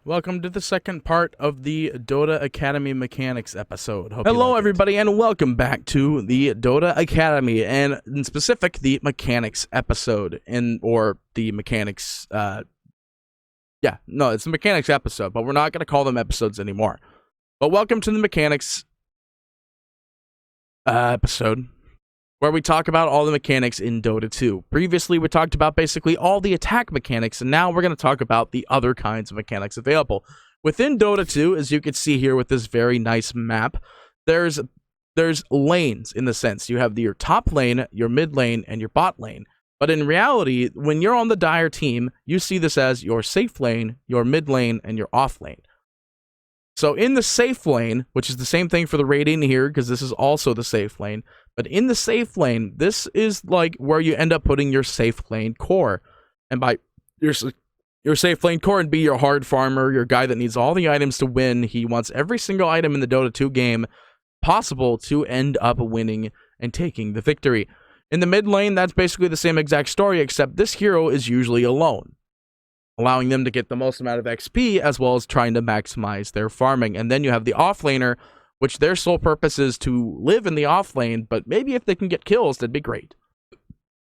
Welcome to the second part of the Dota Academy Mechanics episode. Hello everybody and welcome back to the Dota Academy, and in specific the Mechanics episode, or the Mechanics, it's the Mechanics episode, but we're not going to call them episodes anymore. But welcome to the Mechanics episode, where we talk about all the mechanics in Dota 2. Previously, we talked about basically all the attack mechanics, and now we're going to talk about the other kinds of mechanics available. Within Dota 2, as you can see here with this very nice map, there's lanes in the sense. You have your top lane, your mid lane, and your bot lane. But in reality, when you're on the Dire team, you see this as your safe lane, your mid lane, and your off lane. So in the safe lane, which is the same thing for the Radiant here, because this is also the safe lane, but in the safe lane, this is like where you end up putting your safe lane core. And by your safe lane core and be your hard farmer, your guy that needs all the items to win. He wants every single item in the Dota 2 game possible to end up winning and taking the victory. In the mid lane, that's basically the same exact story, except this hero is usually alone, allowing them to get the most amount of XP as well as trying to maximize their farming. And then you have the offlaner, which their sole purpose is to live in the off lane, but maybe if they can get kills, that'd be great.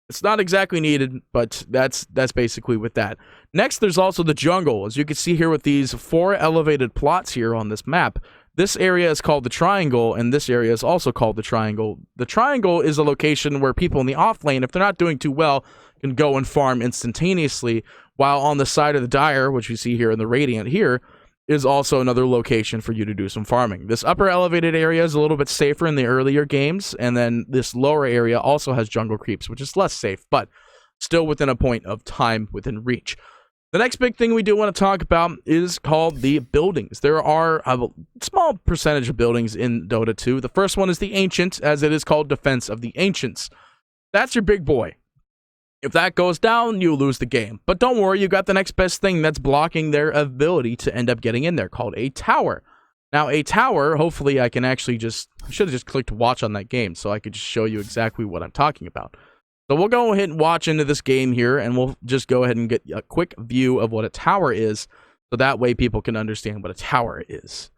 It's not exactly needed, but that's basically with that. Next, there's also the jungle. As you can see here with these 4 elevated plots here on this map, this area is called the triangle, and this area is also called the triangle. The triangle is a location where people in the off lane, if they're not doing too well, can go and farm instantaneously, while on the side of the Dire, which you see here in the Radiant here, is also another location for you to do some farming. This upper elevated area is a little bit safer in the earlier games, and then this lower area also has jungle creeps, which is less safe, but still within a point of time within reach. The next big thing we do want to talk about is called the buildings. There are a small percentage of buildings in Dota 2. The first one is the Ancient, as it is called Defense of the Ancients. That's your big boy. If that goes down, you lose the game. But don't worry, you got the next best thing that's blocking their ability to end up getting in there, called a tower. Now, a tower, hopefully I can actually I should have just clicked watch on that game so I could just show you exactly what I'm talking about. So we'll go ahead and watch into this game here, and we'll just go ahead and get a quick view of what a tower is, so that way people can understand what a tower is.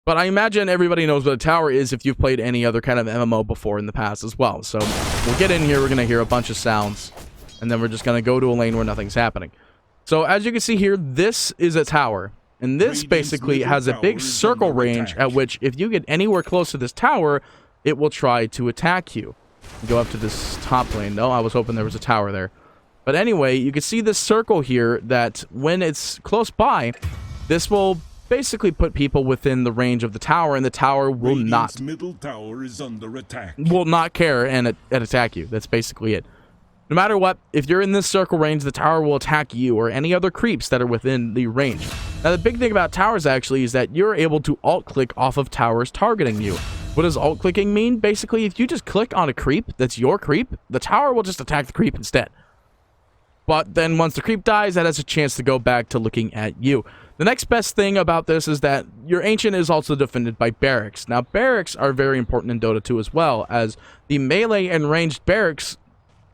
But I imagine everybody knows what a tower is if you've played any other kind of MMO before in the past as well. So we'll get in here, we're going to hear a bunch of sounds, and then we're just going to go to a lane where nothing's happening. So as you can see here, this is a tower. And this basically has a big circle range at which if you get anywhere close to this tower, it will try to attack you. Go up to this top lane. No, I was hoping there was a tower there. But anyway, you can see this circle here that when it's close by, this will basically put people within the range of the tower, and the tower will not middle tower is under attack. Will not care and attack you. That's basically it. No matter what, if you're in this circle range, the tower will attack you or any other creeps that are within the range. Now, the big thing about towers actually is that you're able to alt-click off of towers targeting you. What does alt-clicking mean? Basically, if you just click on a creep that's your creep, the tower will just attack the creep instead. But then once the creep dies, that has a chance to go back to looking at you. The next best thing about this is that your Ancient is also defended by barracks. Now, barracks are very important in Dota 2 as well, as the melee and ranged barracks,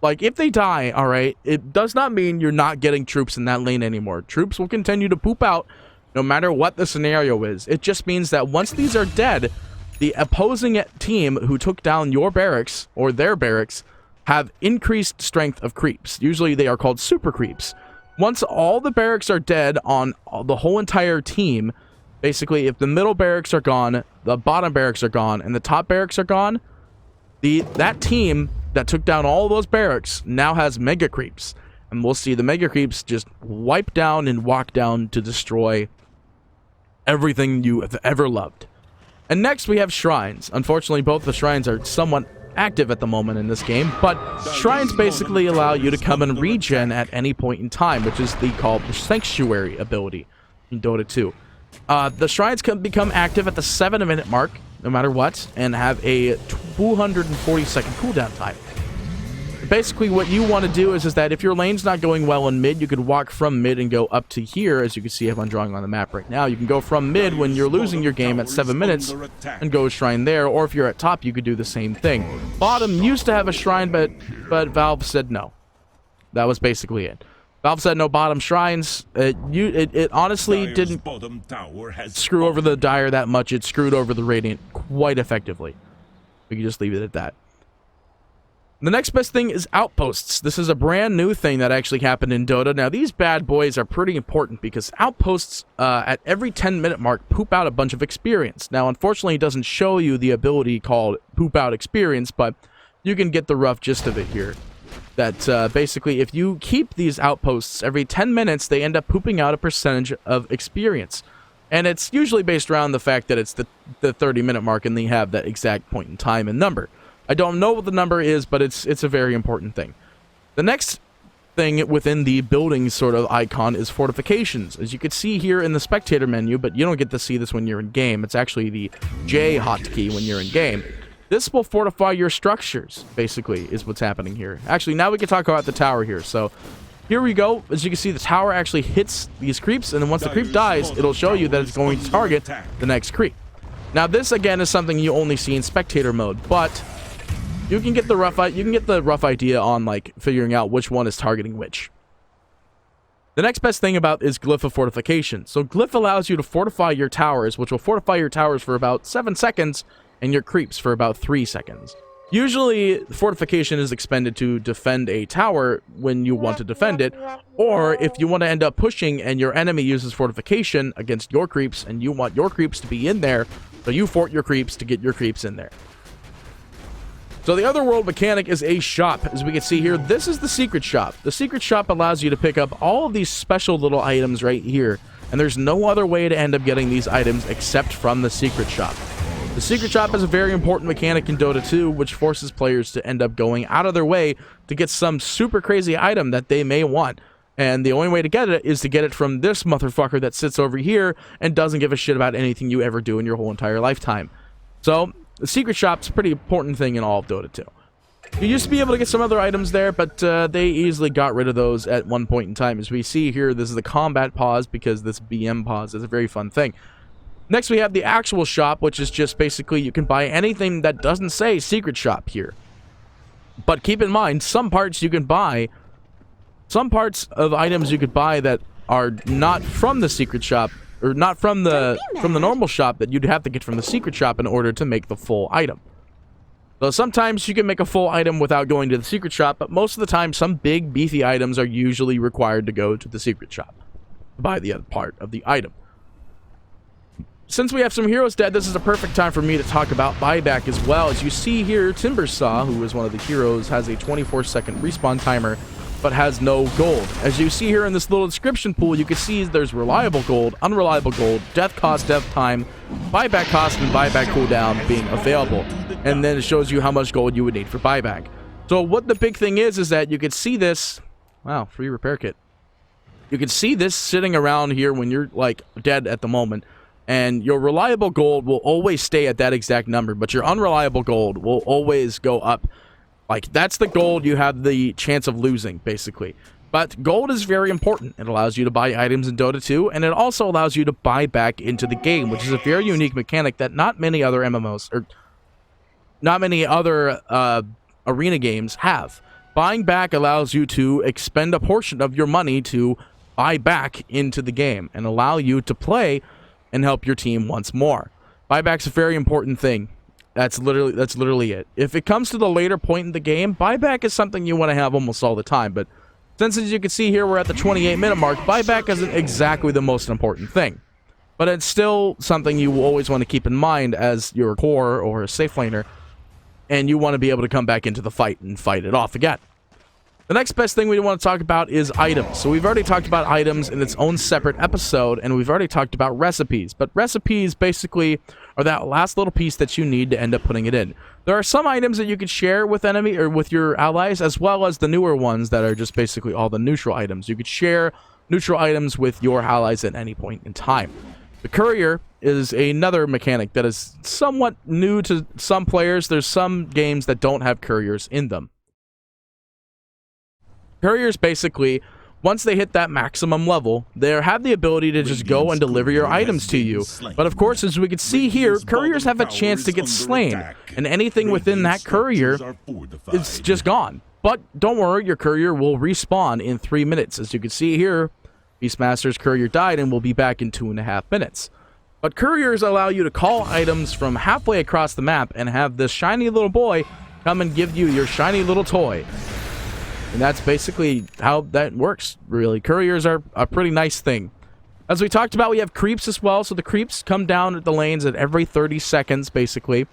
like, if they die, alright, it does not mean you're not getting troops in that lane anymore. Troops will continue to poop out no matter what the scenario is. It just means that once these are dead, the opposing team who took down your barracks, or their barracks, have increased strength of creeps. Usually they are called super creeps. Once all the barracks are dead on the whole entire team, basically if the middle barracks are gone, the bottom barracks are gone, and the top barracks are gone, that team that took down all those barracks now has mega creeps. And we'll see the mega creeps just wipe down and walk down to destroy everything you have ever loved. And next we have shrines. Unfortunately, both the shrines are somewhat active at the moment in this game, but shrines basically allow you to come and regen at any point in time, which is called the Sanctuary ability in Dota 2. The shrines can become active at the 7-minute mark, no matter what, and have a 240-second cooldown time. Basically, what you want to do is that if your lane's not going well in mid, you could walk from mid and go up to here, as you can see if I'm drawing on the map right now. You can go from mid when you're losing your game at 7 minutes and go shrine there, or if you're at top, you could do the same thing. Bottom used to have a shrine, but Valve said no. That was basically it. Valve said no bottom shrines. It honestly Dire's didn't bottom tower has screw over the fallen. Dire that much. It screwed over the Radiant quite effectively. We can just leave it at that. The next best thing is outposts. This is a brand new thing that actually happened in Dota. Now, these bad boys are pretty important because outposts at every 10-minute mark poop out a bunch of experience. Now, unfortunately, it doesn't show you the ability called poop out experience, but you can get the rough gist of it here. That basically, if you keep these outposts every 10 minutes, they end up pooping out a percentage of experience. And it's usually based around the fact that it's the 30-minute mark and they have that exact point in time and number. I don't know what the number is, but it's a very important thing. The next thing within the building sort of icon is fortifications. As you can see here in the spectator menu, but you don't get to see this when you're in game. It's actually the J hotkey when you're in game. This will fortify your structures, basically, is what's happening here. Actually, now we can talk about the tower here. So here we go. As you can see, the tower actually hits these creeps, and then once the creep dies, it'll show you that it's going to target the next creep. Now, this again is something you only see in spectator mode, but you can get the rough idea on like figuring out which one is targeting which. The next best thing about is Glyph of Fortification. So Glyph allows you to fortify your towers, which will fortify your towers for about 7 seconds and your creeps for about 3 seconds. Usually, fortification is expended to defend a tower when you want to defend it, or if you want to end up pushing and your enemy uses fortification against your creeps and you want your creeps to be in there, so you fort your creeps to get your creeps in there. So the other world mechanic is a shop. As we can see here, this is the secret shop. The secret shop allows you to pick up all of these special little items right here, and there's no other way to end up getting these items except from the secret shop. The secret shop is a very important mechanic in Dota 2, which forces players to end up going out of their way to get some super crazy item that they may want. And the only way to get it is to get it from this motherfucker that sits over here and doesn't give a shit about anything you ever do in your whole entire lifetime. So the secret shop's a pretty important thing in all of Dota 2. You used to be able to get some other items there, but they easily got rid of those at one point in time. As we see here, this is the combat pause because this BM pause is a very fun thing. Next, we have the actual shop, which is just basically you can buy anything that doesn't say secret shop here. But keep in mind, some parts you can buy, some parts of items you could buy that are not from the secret shop, or not from the normal shop, that you'd have to get from the secret shop in order to make the full item. So sometimes you can make a full item without going to the secret shop, but most of the time some big beefy items are usually required to go to the secret shop to buy the other part of the item. Since we have some heroes dead, this is a perfect time for me to talk about Buyback as well. As you see here, Timbersaw, who is one of the heroes, has a 24-second respawn timer, but has no gold. As you see here in this little description pool, you can see there's reliable gold, unreliable gold, death cost, death time, buyback cost, and buyback cooldown being available. And then it shows you how much gold you would need for buyback. So what the big thing is that you can see this. Wow, free repair kit. You can see this sitting around here when you're like dead at the moment. And your reliable gold will always stay at that exact number, but your unreliable gold will always go up. Like, that's the gold you have the chance of losing, basically. But gold is very important. It allows you to buy items in Dota 2, and it also allows you to buy back into the game, which is a very unique mechanic that not many other MMOs, or not many other arena games have. Buying back allows you to expend a portion of your money to buy back into the game and allow you to play and help your team once more. Buyback's a very important thing. That's literally it. If it comes to the later point in the game, buyback is something you want to have almost all the time. But since, as you can see here, we're at the 28-minute mark, buyback isn't exactly the most important thing. But it's still something you always want to keep in mind as your core or a safe laner, and you want to be able to come back into the fight and fight it off again. The next best thing we want to talk about is items. So we've already talked about items in its own separate episode, and we've already talked about recipes. But recipes basically are that last little piece that you need to end up putting it in. There are some items that you can share with enemy or with your allies, as well as the newer ones that are just basically all the neutral items. You could share neutral items with your allies at any point in time. The courier is another mechanic that is somewhat new to some players. There's some games that don't have couriers in them. Couriers basically, once they hit that maximum level, they have the ability to just go and deliver your items to you. But of course, as we can see here, couriers have a chance to get slain, and anything within that courier is just gone. But don't worry, your courier will respawn in 3 minutes. As you can see here, Beastmaster's courier died and will be back in 2.5 minutes. But couriers allow you to call items from halfway across the map and have this shiny little boy come and give you your shiny little toy. And that's basically how that works, really. Couriers are a pretty nice thing. As we talked about, we have creeps as well. So the creeps come down at the lanes at every 30 seconds, basically.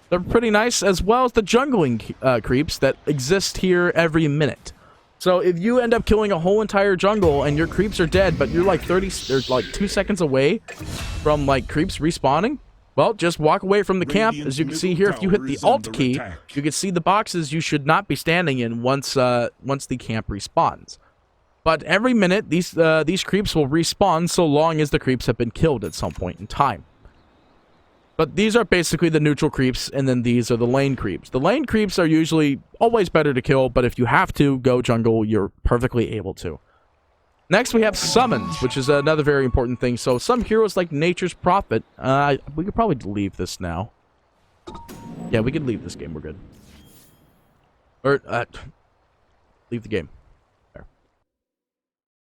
They're pretty nice, as well as the jungling creeps that exist here every minute. So if you end up killing a whole entire jungle and your creeps are dead, but you're like 2 seconds away from like creeps respawning, well, just walk away from the camp. As you can see here, if you hit the Alt key, you can see the boxes you should not be standing in once the camp respawns. But every minute, these creeps will respawn so long as the creeps have been killed at some point in time. But these are basically the neutral creeps, and then these are the lane creeps. The lane creeps are usually always better to kill, but if you have to go jungle, you're perfectly able to. Next, we have summons, which is another very important thing. So some heroes like Nature's Prophet, we could probably leave this now. Yeah, we could leave this game, we're good. Or, leave the game.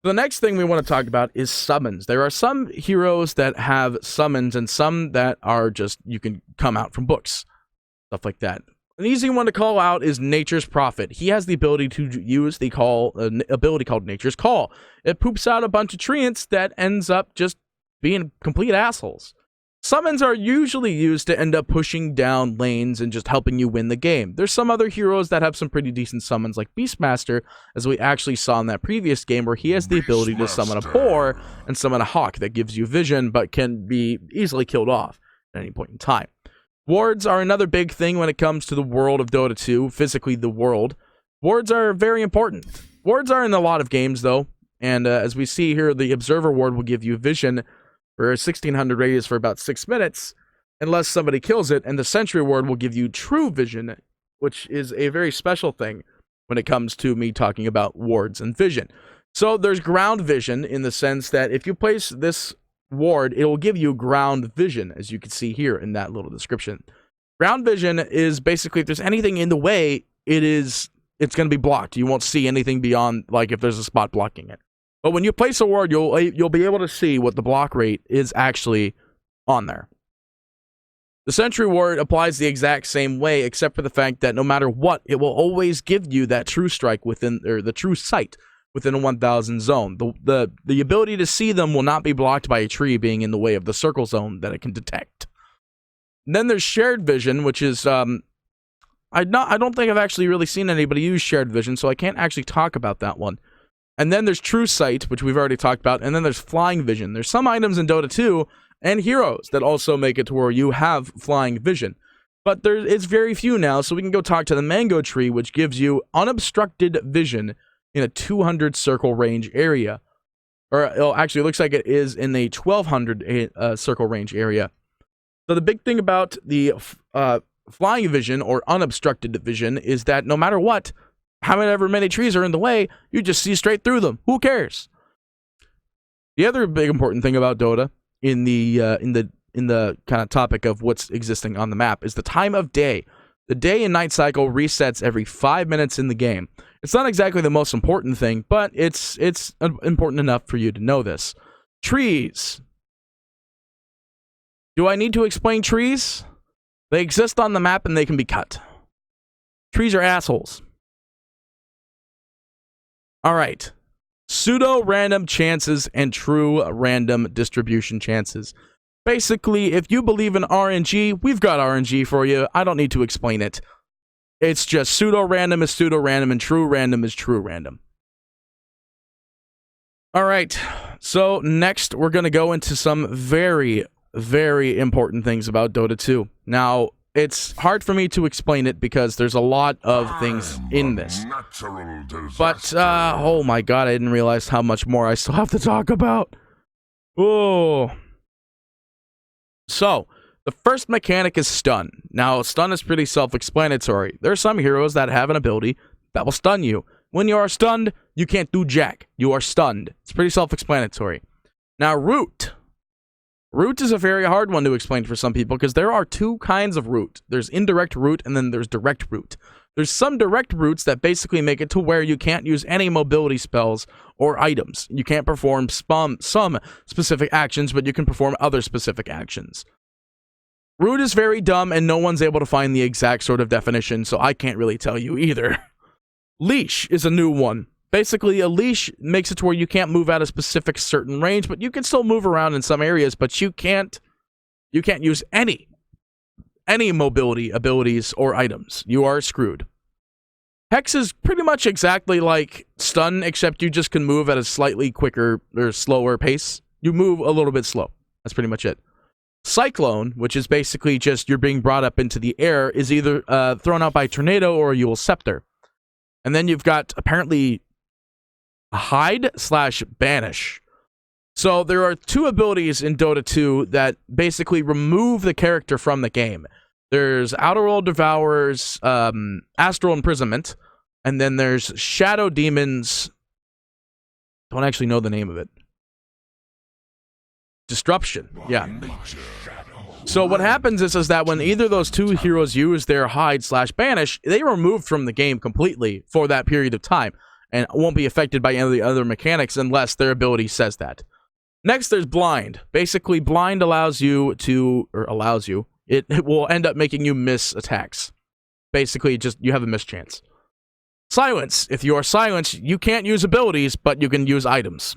The next thing we want to talk about is summons. There are some heroes that have summons and some that are just, you can come out from books. Stuff like that. An easy one to call out is Nature's Prophet. He has the ability to use the ability called Nature's Call. It poops out a bunch of treants that ends up just being complete assholes. Summons are usually used to end up pushing down lanes and just helping you win the game. There's some other heroes that have some pretty decent summons, like Beastmaster, as we actually saw in that previous game, where he has the ability to summon a boar and summon a hawk that gives you vision, but can be easily killed off at any point in time. Wards are another big thing when it comes to the world of Dota 2, physically the world. Wards are very important. Wards are in a lot of games, though, and as we see here, the Observer Ward will give you vision for a 1600 radius for about 6 minutes, unless somebody kills it, and the Sentry Ward will give you true vision, which is a very special thing when it comes to me talking about wards and vision. So there's ground vision in the sense that if you place this ward, it will give you ground vision, as you can see here in that little description. Ground vision is basically, if there's anything in the way, it's going to be blocked. You won't see anything beyond, like, if there's a spot blocking it. But when you place a ward, you'll be able to see what the block rate is actually on there. The Sentry Ward applies the exact same way, except for the fact that no matter what, it will always give you that true strike within, or the true sight within a 1000 zone. The ability to see them will not be blocked by a tree being in the way of the circle zone that it can detect. And then there's shared vision, which is I don't think I've actually really seen anybody use shared vision, so I can't actually talk about that one. And then there's True Sight, which we've already talked about, and then there's Flying Vision. There's some items in Dota 2 and heroes that also make it to where you have Flying Vision. But it's very few now, so we can go talk to the Mango Tree, which gives you unobstructed vision in a 200 circle range area. Or actually, it looks like it is in a 1200 circle range area. So the big thing about the Flying Vision or unobstructed vision is that no matter what, however many trees are in the way, you just see straight through them. Who cares? The other big important thing about Dota in the kind of topic of what's existing on the map is the time of day. The day and night cycle resets every 5 minutes in the game. It's not exactly the most important thing, but it's important enough for you to know this. Trees. Do I need to explain trees? They exist on the map and they can be cut. Trees are assholes. Alright, pseudo-random chances and true random distribution chances. Basically, if you believe in RNG, we've got RNG for you. I don't need to explain it. It's just pseudo-random is pseudo-random and true random is true random. Alright, so next we're going to go into some very, very important things about Dota 2. Now, it's hard for me to explain it because there's a lot of things in this. But, oh my god, I didn't realize how much more I still have to talk about. Oh. So, the first mechanic is stun. Now, stun is pretty self-explanatory. There are some heroes that have an ability that will stun you. When you are stunned, you can't do jack. You are stunned. It's pretty self-explanatory. Now, root. Root is a very hard one to explain for some people because there are two kinds of root. There's indirect root and then there's direct root. There's some direct routes that basically make it to where you can't use any mobility spells or items. You can't perform some specific actions, but you can perform other specific actions. Route is very dumb, and no one's able to find the exact sort of definition, so I can't really tell you either. Leash is a new one. Basically, a leash makes it to where you can't move out a specific certain range, but you can still move around in some areas, but you can't use any mobility abilities or items. You are screwed. Hex is pretty much exactly like stun, except you just can move at a slightly quicker or slower pace. You move a little bit slow. That's pretty much it. Cyclone, which is basically just you're being brought up into the air, is either thrown out by tornado or Yule Scepter. And then you've got apparently hide/banish. So there are two abilities in Dota 2 that basically remove the character from the game. There's Outer World Devourers, Astral Imprisonment, and then there's Shadow Demons. Don't actually know the name of it. Disruption. Yeah. So what happens is that when either of those two heroes use their hide/banish, they are removed from the game completely for that period of time and won't be affected by any of the other mechanics unless their ability says that. Next, there's blind. Basically, blind allows you, it will end up making you miss attacks. Basically, just you have a miss chance. Silence. If you are silenced, you can't use abilities, but you can use items.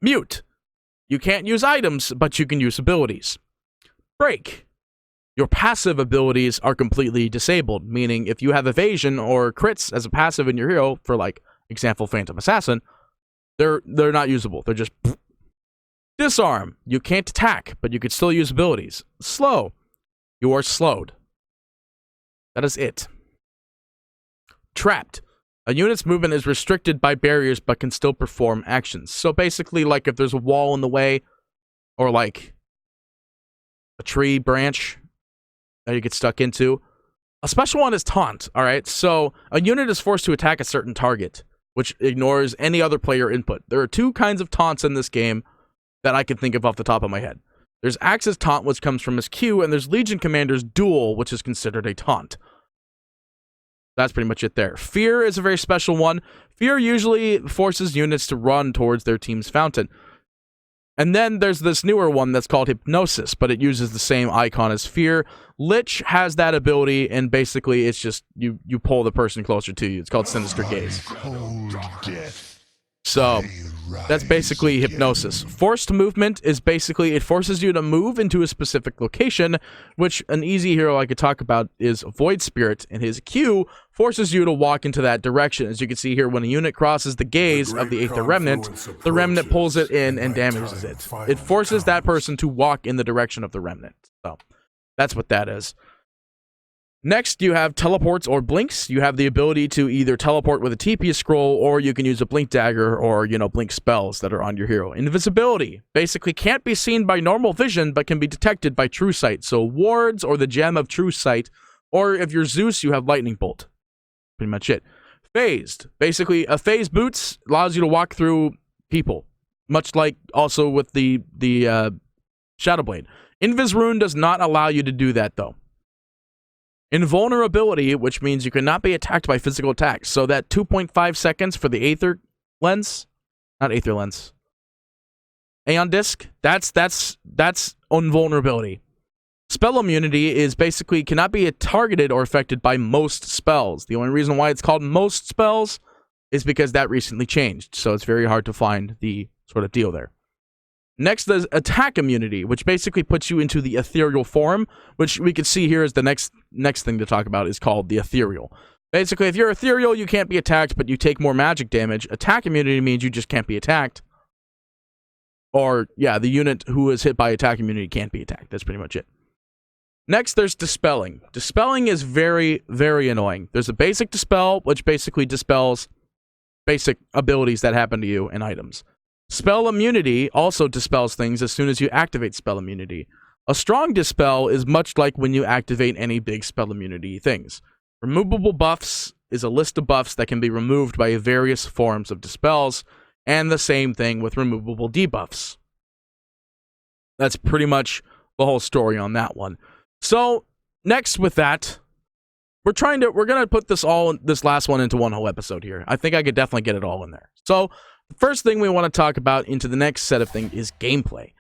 Mute. You can't use items, but you can use abilities. Break. Your passive abilities are completely disabled, meaning if you have evasion or crits as a passive in your hero, for like example Phantom Assassin, they're not usable. They're just disarm. You can't attack, but you could still use abilities. Slow. You are slowed. That is it. Trapped. A unit's movement is restricted by barriers but can still perform actions. So basically, like if there's a wall in the way, or like a tree branch that you get stuck into. A special one is taunt, alright? So a unit is forced to attack a certain target, which ignores any other player input. There are two kinds of taunts in this game that I can think of off the top of my head. There's Axe's Taunt, which comes from his Q, and there's Legion Commander's Duel, which is considered a taunt. That's pretty much it there. Fear is a very special one. Fear usually forces units to run towards their team's fountain. And then there's this newer one that's called Hypnosis, but it uses the same icon as Fear. Lich has that ability, and basically it's just you pull the person closer to you. It's called Sinister Gaze. So that's basically Hypnosis. Forced movement is basically it forces you to move into a specific location, which an easy hero I could talk about is Void Spirit, and his Q forces you to walk into that direction. As you can see here, when a unit crosses the gaze of the Aether Remnant, the Remnant pulls it in and damages it. It forces that person to walk in the direction of the Remnant. So that's what that is. Next, you have teleports or blinks. You have the ability to either teleport with a TP scroll, or you can use a blink dagger or, blink spells that are on your hero. Invisibility basically can't be seen by normal vision, but can be detected by True Sight. So wards or the gem of True Sight, or if you're Zeus, you have Lightning Bolt. Pretty much it. Phased. Basically, a phase boots allows you to walk through people, much like also with the Shadow Blade. Invis Rune does not allow you to do that, though. Invulnerability, which means you cannot be attacked by physical attacks. So that 2.5 seconds for the Aether Lens, not Aether Lens, Aeon Disc, that's invulnerability. Spell immunity is basically cannot be targeted or affected by most spells. The only reason why it's called most spells is because that recently changed. So it's very hard to find the sort of deal there. Next, there's attack immunity, which basically puts you into the ethereal form, which we can see here is the next thing to talk about is called the ethereal. Basically, if you're ethereal, you can't be attacked, but you take more magic damage. Attack immunity means you just can't be attacked. Or, yeah, the unit who is hit by attack immunity can't be attacked. That's pretty much it. Next, there's dispelling. Dispelling is very, very annoying. There's a basic dispel, which basically dispels basic abilities that happen to you and items. Spell immunity also dispels things as soon as you activate spell immunity. A strong dispel is much like when you activate any big spell immunity things. Removable buffs is a list of buffs that can be removed by various forms of dispels, and the same thing with removable debuffs. That's pretty much the whole story on that one. So, next with that, we're gonna put this last one into one whole episode here. I think I could definitely get it all in there. So the first thing we want to talk about into the next set of things is gameplay.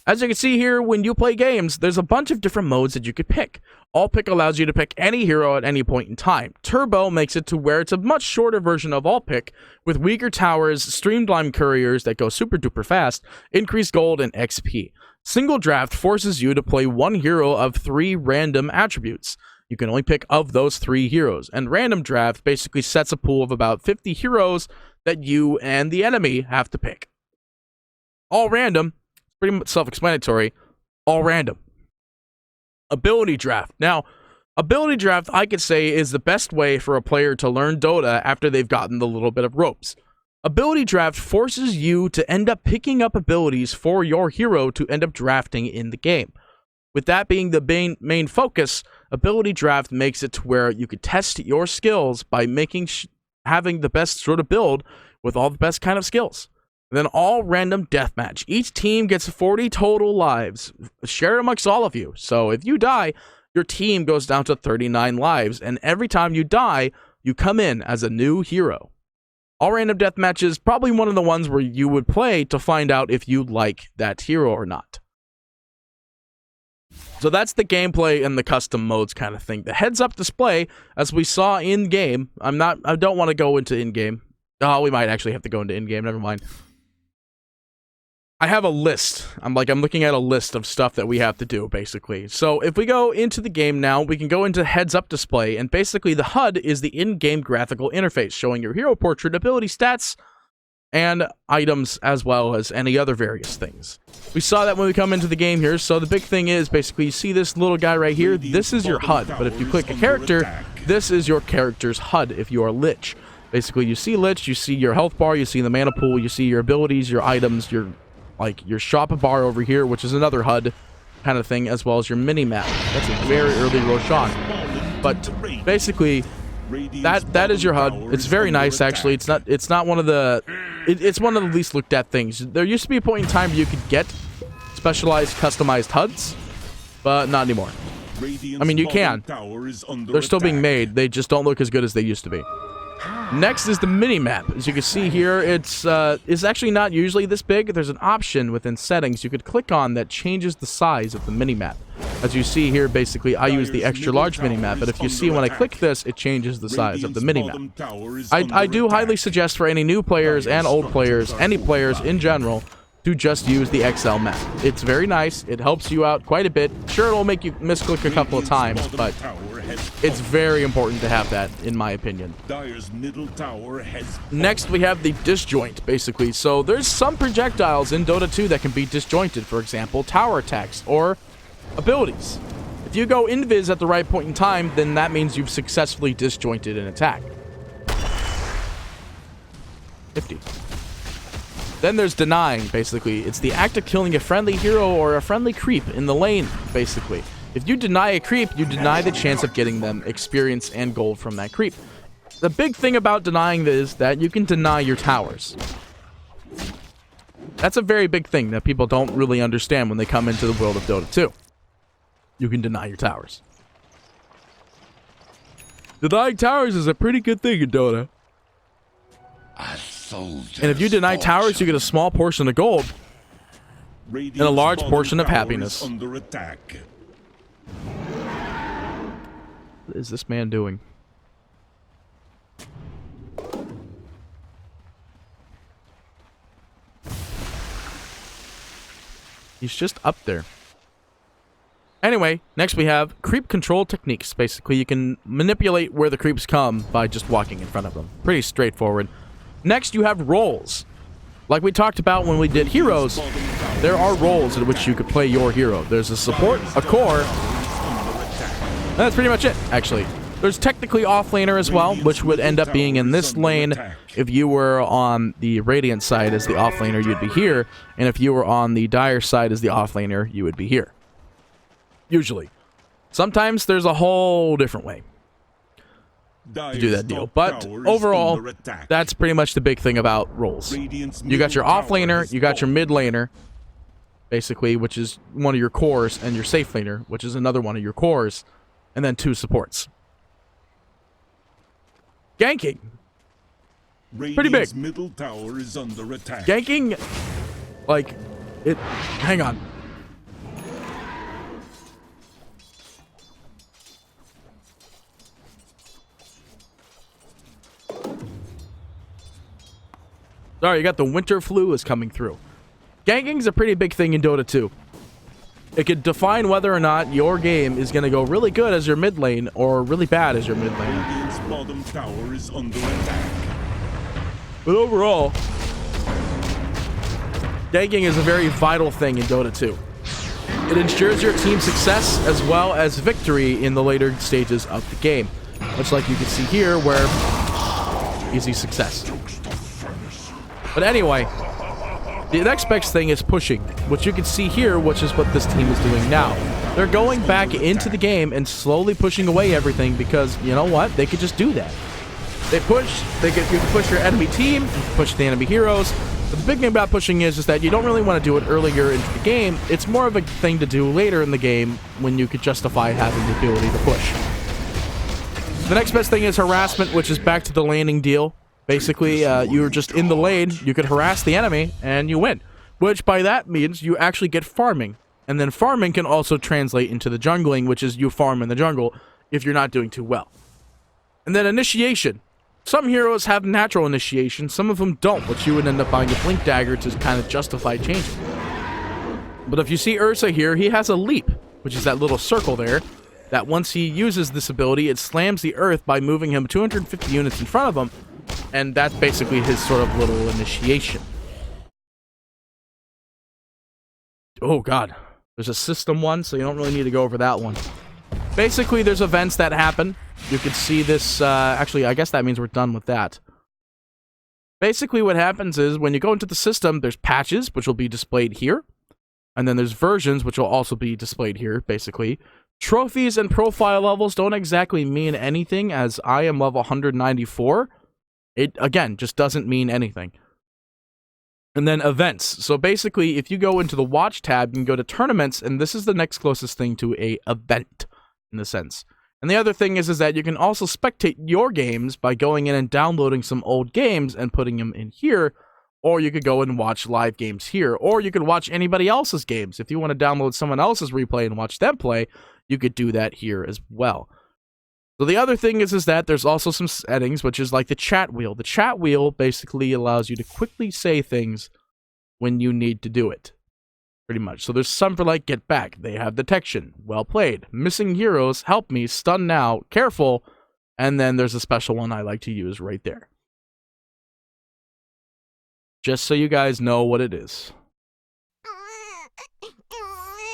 As you can see here, when you play games, there's a bunch of different modes that you could pick. All Pick allows you to pick any hero at any point in time. Turbo makes it to where it's a much shorter version of All Pick, with weaker towers, streamlined couriers that go super duper fast, increased gold, and XP. Single Draft forces you to play one hero of 3 random attributes. You can only pick of those 3 heroes, and Random Draft basically sets a pool of about 50 heroes that you and the enemy have to pick. All random. Pretty much self-explanatory, all random. Ability Draft. Now, Ability Draft, I could say, is the best way for a player to learn Dota after they've gotten the little bit of ropes. Ability Draft forces you to end up picking up abilities for your hero to end up drafting in the game. With that being the main focus, Ability Draft makes it to where you could test your skills by having the best sort of build with all the best kind of skills. Then all random deathmatch. Each team gets 40 total lives, shared amongst all of you. So if you die, your team goes down to 39 lives, and every time you die, you come in as a new hero. All random deathmatch is probably one of the ones where you would play to find out if you like that hero or not. So that's the gameplay and the custom modes kind of thing. The heads-up display, as we saw in-game, I don't want to go into in-game. Oh, we might actually have to go into in-game, never mind. I have a list. I'm looking at a list of stuff that we have to do, basically. So if we go into the game now, we can go into heads-up display, and basically the HUD is the in-game graphical interface, showing your hero portrait, ability stats, and items, as well as any other various things. We saw that when we come into the game here, so the big thing is, basically, you see this little guy right here? This is your HUD, but if you click a character, this is your character's HUD if you are Lich. Basically, you see Lich, you see your health bar, you see the mana pool, you see your abilities, your items, your shop bar over here, which is another HUD kind of thing, as well as your mini-map. That's a very early Roshan. But basically, that is your HUD. It's very nice, actually. It's not one of the... It's one of the least looked at things. There used to be a point in time where you could get specialized, customized HUDs, but not anymore. I mean, you can. They're still being made. They just don't look as good as they used to be. Next is the mini-map. As you can see here, it's actually not usually this big. There's an option within settings you could click on that changes the size of the mini-map. As you see here, basically, I use the extra large mini-map, but if you see when I click this, it changes the size of the mini-map. I do highly suggest for any new players and old players, any players in general, to just use the XL map. It's very nice. It helps you out quite a bit. Sure, it'll make you misclick a couple of times, but it's very important to have that, in my opinion. Next, we have the disjoint, basically. So there's some projectiles in Dota 2 that can be disjointed. For example, tower attacks or abilities. If you go invis at the right point in time, then that means you've successfully disjointed an attack. 50. Then there's denying, basically. It's the act of killing a friendly hero or a friendly creep in the lane, basically. If you deny a creep, you deny the chance of getting them experience and gold from that creep. The big thing about denying this is that you can deny your towers. That's a very big thing that people don't really understand when they come into the world of Dota 2. You can deny your towers. Denying towers is a pretty good thing in Dota. And if you deny towers, you get a small portion of gold and a large portion of happiness. What is this man doing? He's just up there. Anyway, next we have creep control techniques. Basically, you can manipulate where the creeps come by just walking in front of them. Pretty straightforward. Next, you have roles. Like we talked about when we did heroes, there are roles in which you could play your hero. There's a support, a core. That's pretty much it, actually. There's technically offlaner as well, which would end up being in this lane. If you were on the Radiant side as the offlaner, you'd be here. And if you were on the Dire side as the offlaner, you would be here. Usually. Sometimes there's a whole different way to do that deal. But overall, that's pretty much the big thing about roles. You got your offlaner, you got your mid laner, basically, which is one of your cores, and your safe laner, which is another one of your cores, and then 2 supports. Ganking. Pretty big. Radiant's middle tower is under attack. Ganking, like, it... Hang on. Sorry, you got the winter flu is coming through. Ganking's a pretty big thing in Dota 2. It could define whether or not your game is going to go really good as your mid lane or really bad as your mid lane. Radiant's bottom tower is under attack. But overall, ganking is a very vital thing in Dota 2. It ensures your team's success as well as victory in the later stages of the game. Much like you can see here, where easy success. But anyway, the next best thing is pushing, which you can see here, which is what this team is doing now. They're going back into the game and slowly pushing away everything because, you know what, they could just do that. They push, you can push your enemy team, you can push the enemy heroes. But the big thing about pushing is that you don't really want to do it earlier into the game. It's more of a thing to do later in the game when you could justify having the ability to push. The next best thing is harassment, which is back to the laning deal. Basically, you're just in the lane, you could harass the enemy, and you win. Which, by that means, you actually get farming. And then farming can also translate into the jungling, which is you farm in the jungle if you're not doing too well. And then initiation. Some heroes have natural initiation, some of them don't, which you would end up buying a blink dagger to kind of justify changing. But if you see Ursa here, he has a leap, which is that little circle there, that once he uses this ability, it slams the earth by moving him 250 units in front of him. And that's basically his sort of little initiation. Oh god. There's a system one, so you don't really need to go over that one. Basically, there's events that happen. You can see this, actually, I guess that means we're done with that. Basically, what happens is, when you go into the system, there's patches, which will be displayed here. And then there's versions, which will also be displayed here, basically. Trophies and profile levels don't exactly mean anything, as I am level 194. It, again, just doesn't mean anything. And then events. So basically, if you go into the watch tab, you can go to tournaments, and this is the next closest thing to a event, in a sense. And the other thing is that you can also spectate your games by going in and downloading some old games and putting them in here, or you could go and watch live games here, or you could watch anybody else's games. If you want to download someone else's replay and watch them play, you could do that here as well. So the other thing is that there's also some settings, which is like the chat wheel. The chat wheel basically allows you to quickly say things when you need to do it. Pretty much. So there's some for like, get back. They have detection. Well played. Missing heroes. Help me. Stun now. Careful. And then there's a special one I like to use right there. Just so you guys know what it is.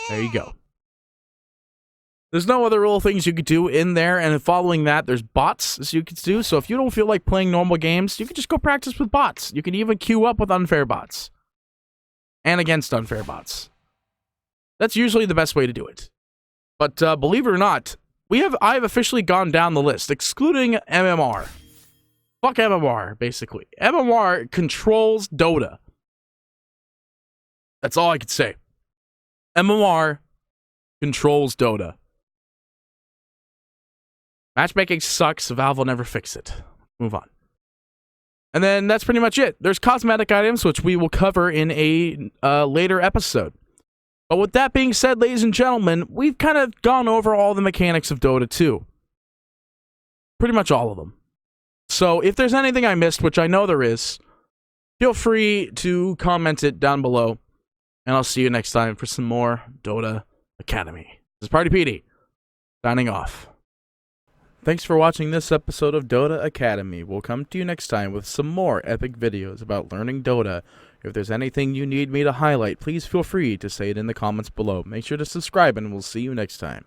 There you go. There's no other real things you could do in there, and following that, there's bots as you could do. So if you don't feel like playing normal games, you can just go practice with bots. You can even queue up with unfair bots. And against unfair bots. That's usually the best way to do it. But believe it or not, I've officially gone down the list, excluding MMR. Fuck MMR, basically. MMR controls Dota. That's all I could say. MMR controls Dota. Matchmaking sucks. Valve will never fix it. Move on. And then that's pretty much it. There's cosmetic items, which we will cover in a later episode. But with that being said, ladies and gentlemen, we've kind of gone over all the mechanics of Dota 2. Pretty much all of them. So if there's anything I missed, which I know there is, feel free to comment it down below. And I'll see you next time for some more Dota Academy. This is Party PD, signing off. Thanks for watching this episode of Dota Academy. We'll come to you next time with some more epic videos about learning Dota. If there's anything you need me to highlight, please feel free to say it in the comments below. Make sure to subscribe and we'll see you next time.